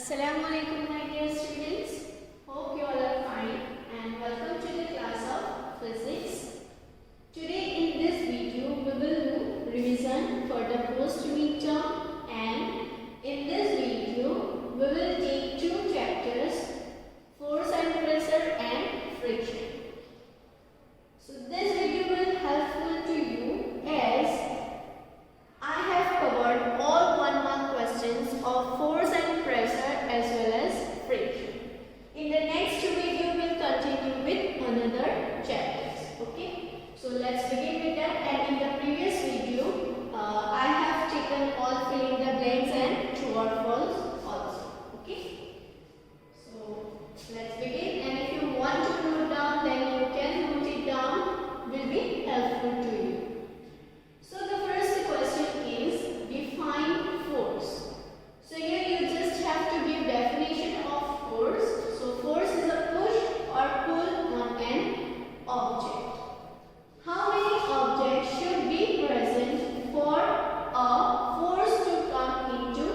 Assalamu alaikum my dear students. Hope you all are fine and welcome to the class of physics. Today in this video we will do revision for the post midterm, and in this video we will take two chapters, force and pressure and friction. So this video will helpful to you as I have covered all 1 mark questions of force and pressure as well as friction. In the next video we will continue with another chapters. Okay, so let's begin with that. And in the previous video I have taken all filling the blanks and true or false also. Okay, so let's begin, and if you want to note down then you can note it down, will be helpful to you. So the first question is define force. So here you just have to give definition of force. So force is a push or pull on an object. How many objects should be present for a force to come into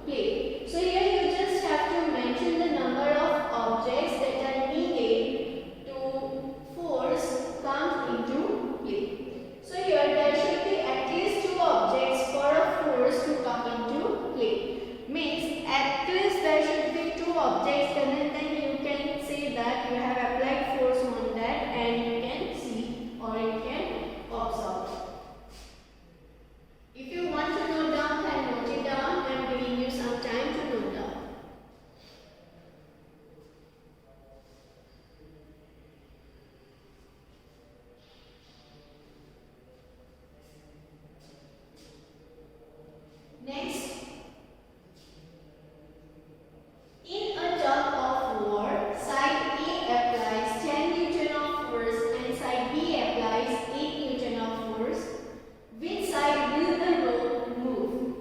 play? So here you just have to mention the number of objects that are needed to force come into play. So here there should be at least 2 objects for a force to come into play. Means at least there should be 2 objects, and then you can say that you have applied force on that and you can see or you can observe. If you want to note down, then note it down. I am giving you some time to note down. Next, in a tug of war, side A applies 10 Newton of force and side B applies 8 Newton of force. Which side will the rope move?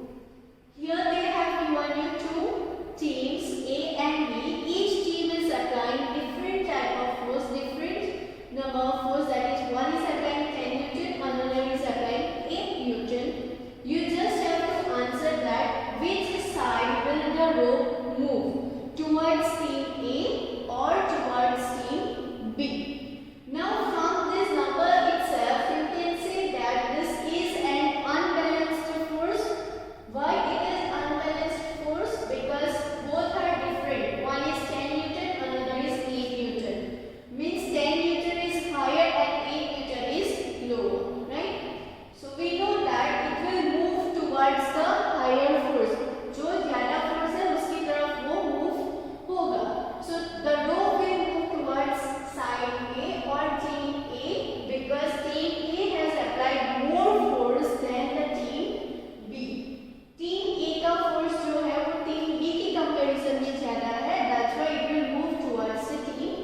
Here they have given you 2 teams A and B. Each team is applying different type of force, different number of force. That is, one is applying 10 Newton, another is applying 8 Newton. You just have to answer that which side will the rope move, towards team A or towards team B. Now from this number itself you can say that this is an unbalanced force. Why it is unbalanced force? Because both are different. One is 10 Newton, another is 8 Newton. Means 10 Newton is higher and 8 Newton is lower, right? So we know that it will move towards the higher force. जो ज़्यादा force है उसकी तरफ वो move होगा. So the rope will move towards side A or team A because team A has applied more force than the team B. Team A का force जो है वो team B की comparison में ज़्यादा है. That's why it will move towards the team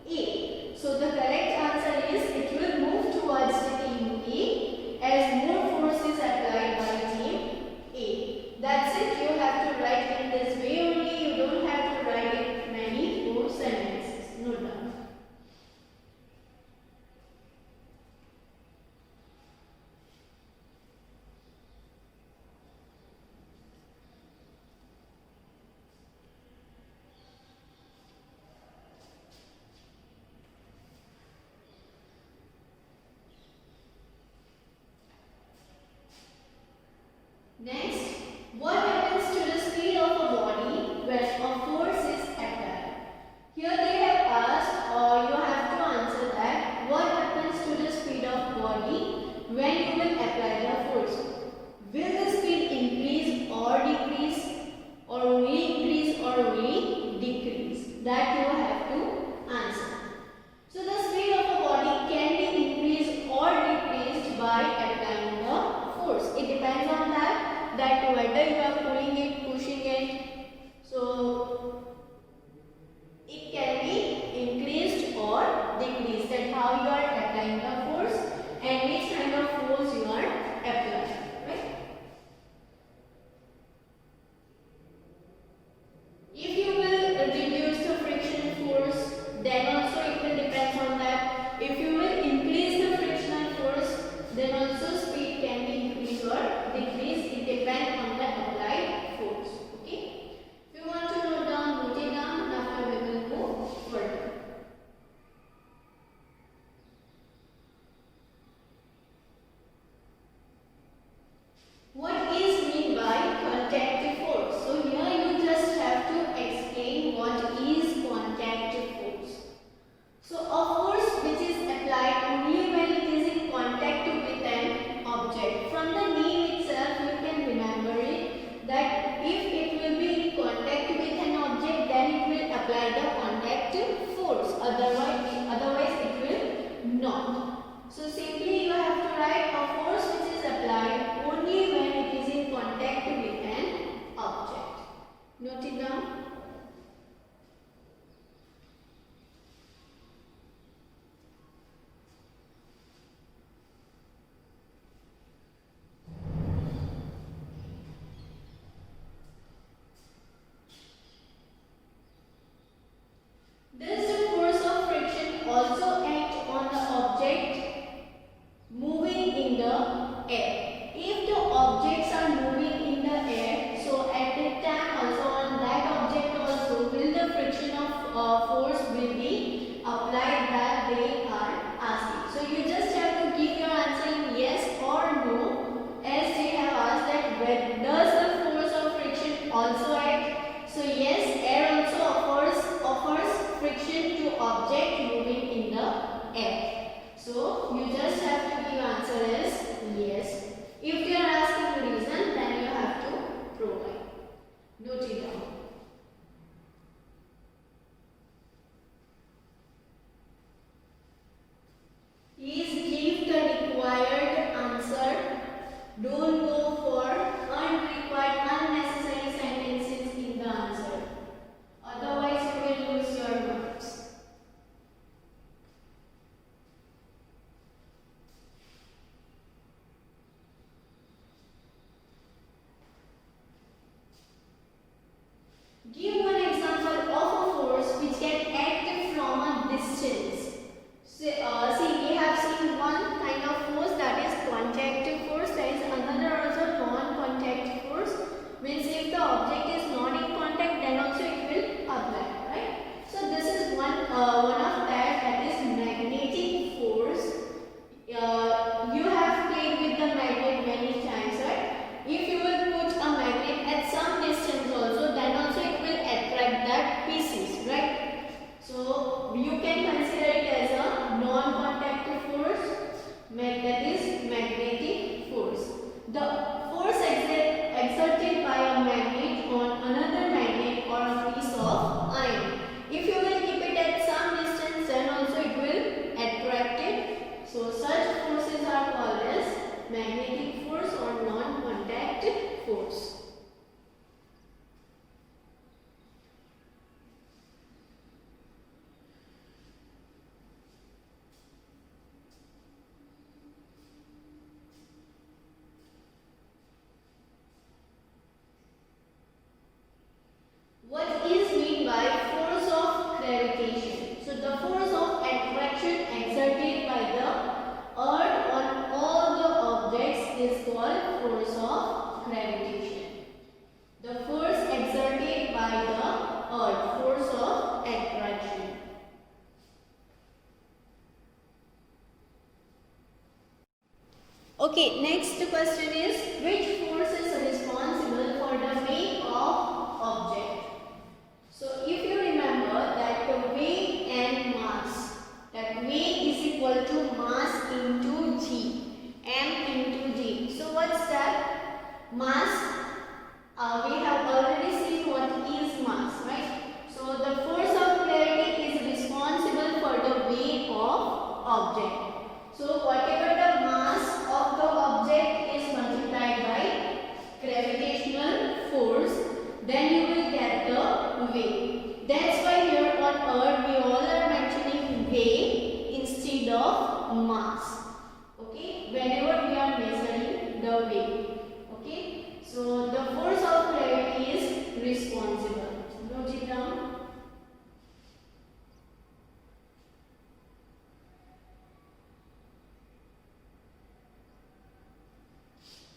A. So the correct answer is it will move towards the team A as more force is applied by team A. That's it. You have to write in this way only. You don't have to write it many more sentences. Note down. Next, what happens to the speed of a body when a force is applied? Here they have asked, or you have to answer that, what happens to the speed of body when you will apply the force? Will the speed increase or decrease, or only increase or only decrease? That you have to answer. So the speed of a body can be increased or decreased by applying the force. It depends on that whether you are pulling it, pushing it. So it can be increased or decreased. That how you are applying the force and which kind of force you are applying. Right? If you will reduce the friction it down. Does the force of friction also act on the object moving in the air? If the objects are moving in the air, so at that time also on that object also will the friction of force will be applied that they are asking. So you just have to give your answer in yes or no, as they have asked that when does the force of friction also act? So yes, air also offers friction to object moving in the air. So you just have to give answer as yes. If they are asking the reason, then you have to provide. Note it down. Please give the required answer. Don't go for unrequired, unnecessary sentences in the answer. Otherwise, you will lose your marks. Give one example of a force which can act from a distance. See, we have seen one kind of force, that is contact force. There is another also non-contact force. Means if the object is not in contact, then also it will apply, right? So this is one of that is magnetic force. You have played with the magnet many times, right? If you will put a magnet at some distance also, then also it will attract that pieces, right? So you can consider it as a non-contact force. That is magnetic force. The force exerted by a magnet on another magnet or a piece of iron. If you will keep it at some distance, then also it will attract it. So such forces are called as magnetic force or non-contact force. What is meant by force of gravitation? So the force of attraction exerted by the earth on all the objects is called force of gravitation. The force exerted by the earth, force of attraction. Okay, next question is, which force is responsible for the weight of object? So if you remember that the weight and mass, that weight is equal to mass into g, m into g. So what's that? Mass, we have already seen what is mass, right? So the force of gravity is responsible for the weight of object. So whatever the mass of the object is multiplied by gravitational force, then you will get the weight. That's why here on earth we all are mentioning weight instead of mass. Okay, whenever we are measuring the weight. Okay, so the force of gravity is responsible. Note it down.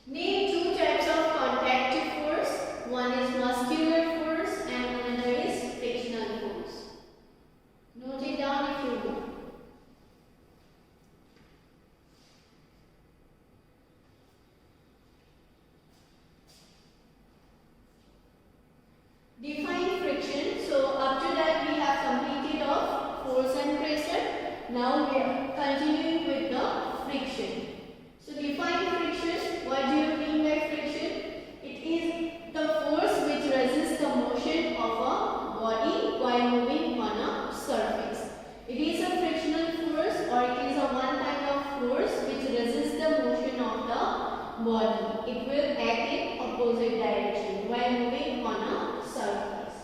Name two types of contact force. One is muscular force and another is frictional force. Note it down if you want. Define friction. So up to that we have completed of force and pressure. Now we are continuing with the friction. So define friction. What do you mean by friction? It is the force which resists the motion of a body while moving on a surface. It is a frictional force, or it is a one kind of force which resists the motion of the body. It will act in opposite direction while moving on a surface.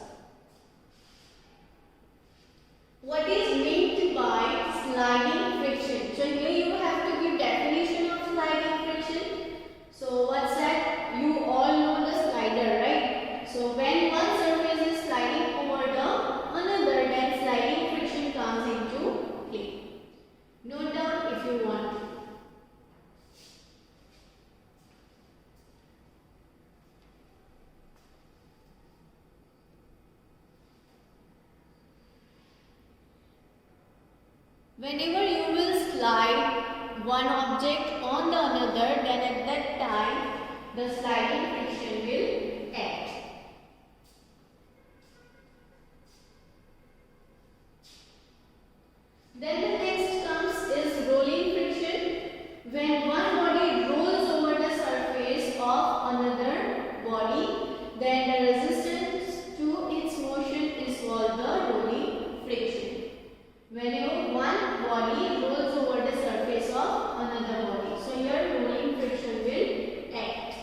Whenever you will slide one object on the another, then at that time the sliding friction will act. Then the next comes is rolling friction. When one body rolls over the surface of another body, then the resistance to its motion is called the rolling friction. Whenever one body rolls over the surface of another body, so here rolling friction will act.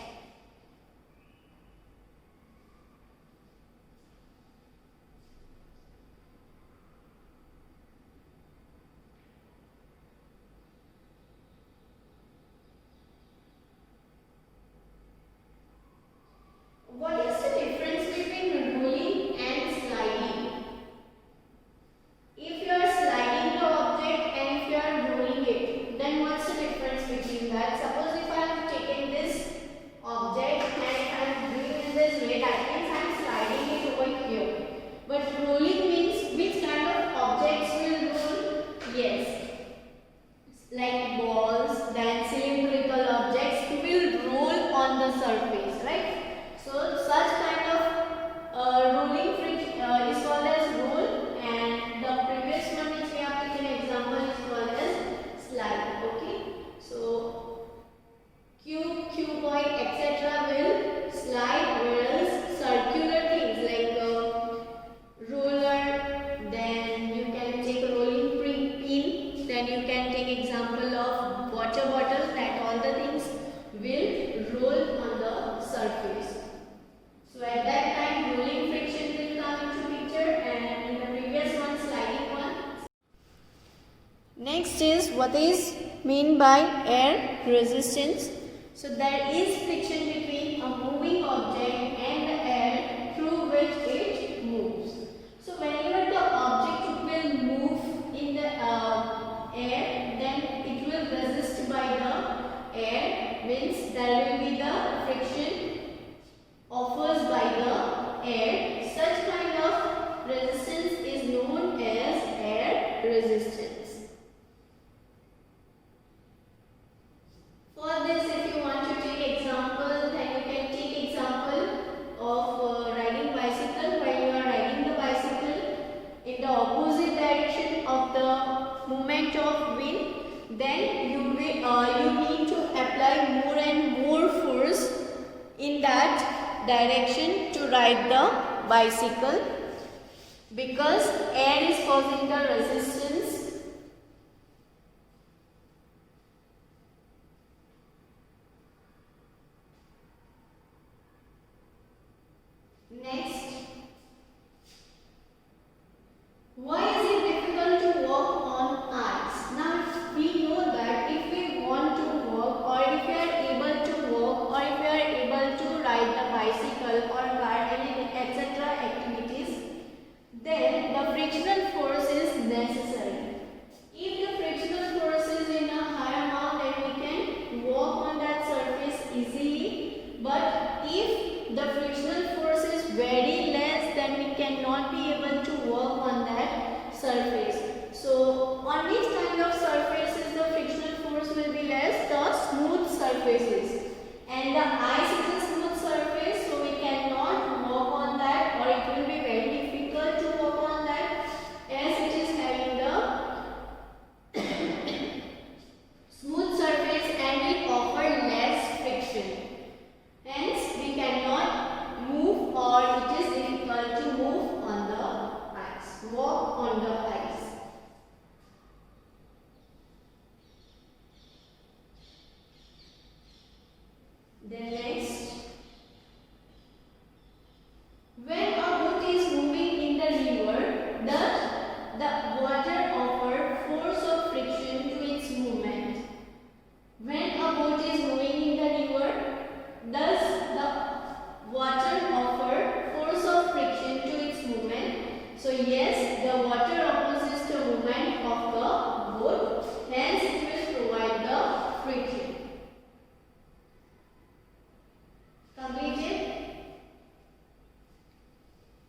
What is the difference between rolling and sliding? If you are sliding the object and if you are rolling it, then what's the difference between that? Suppose if I have taken this object and if I am doing in this way, that means I am sliding it over here. But rolling means which kind of objects will roll? Yes, like balls, then cylindrical objects will roll on the surface, right? So such kind of rolling friction is called as roll, and the previous one which we have taken example is called as slide. Okay, so cube, cuboid, etc. will slide, whereas circular things like roller, then you can take a rolling pin, then you can take example of water bottle, that all the things will roll on the surface. So at that time rolling friction will come into picture, and in the previous one sliding one. Next is what is mean by air resistance. So there is friction between a moving object and the air through which it moves. So whenever the object will move in the air, then it will resist by the air, means there will be the friction offers by the air. Such kind of resistance is known as air resistance. For this, if you want to take example, then you can take example of riding bicycle. While you are riding the bicycle in the opposite direction of the movement of wind, then you need to apply more and more force in that direction to ride the bicycle, because air is causing the resistance. Next, why is it difficult to walk on ice? Now we know that if we want to walk, or if we are able to walk, or if we are able to ride the bicycle or car, etc. activities, then the frictional force is necessary. If the frictional force is in a higher amount, then we can walk on that surface easily. But if the frictional force is very less, then we cannot be able to walk on that surface. So on which kind of surfaces the frictional force will be less? The smooth surfaces. And the ice is a smooth surface, so we cannot walk on that, or it will be very difficult to walk on that, as it is having the smooth surface and will offer less friction. Hence, we cannot move, or it is difficult to move on the ice, walk on the ice. Then next, when a boat is moving in the river, does the water offer force of friction to its movement? When a boat is moving in the river, does the water offer force of friction to its movement? So yes, the water opposes the movement of the boat, hence it will provide the friction. Completed?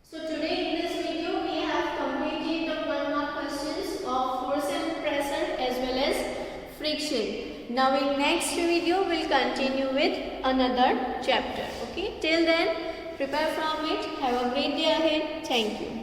So today in this video we have completed the 1 mark questions of force and press prediction. Now in next video we'll continue with another chapter. Okay, till then prepare from it. Have a great day ahead. Thank you.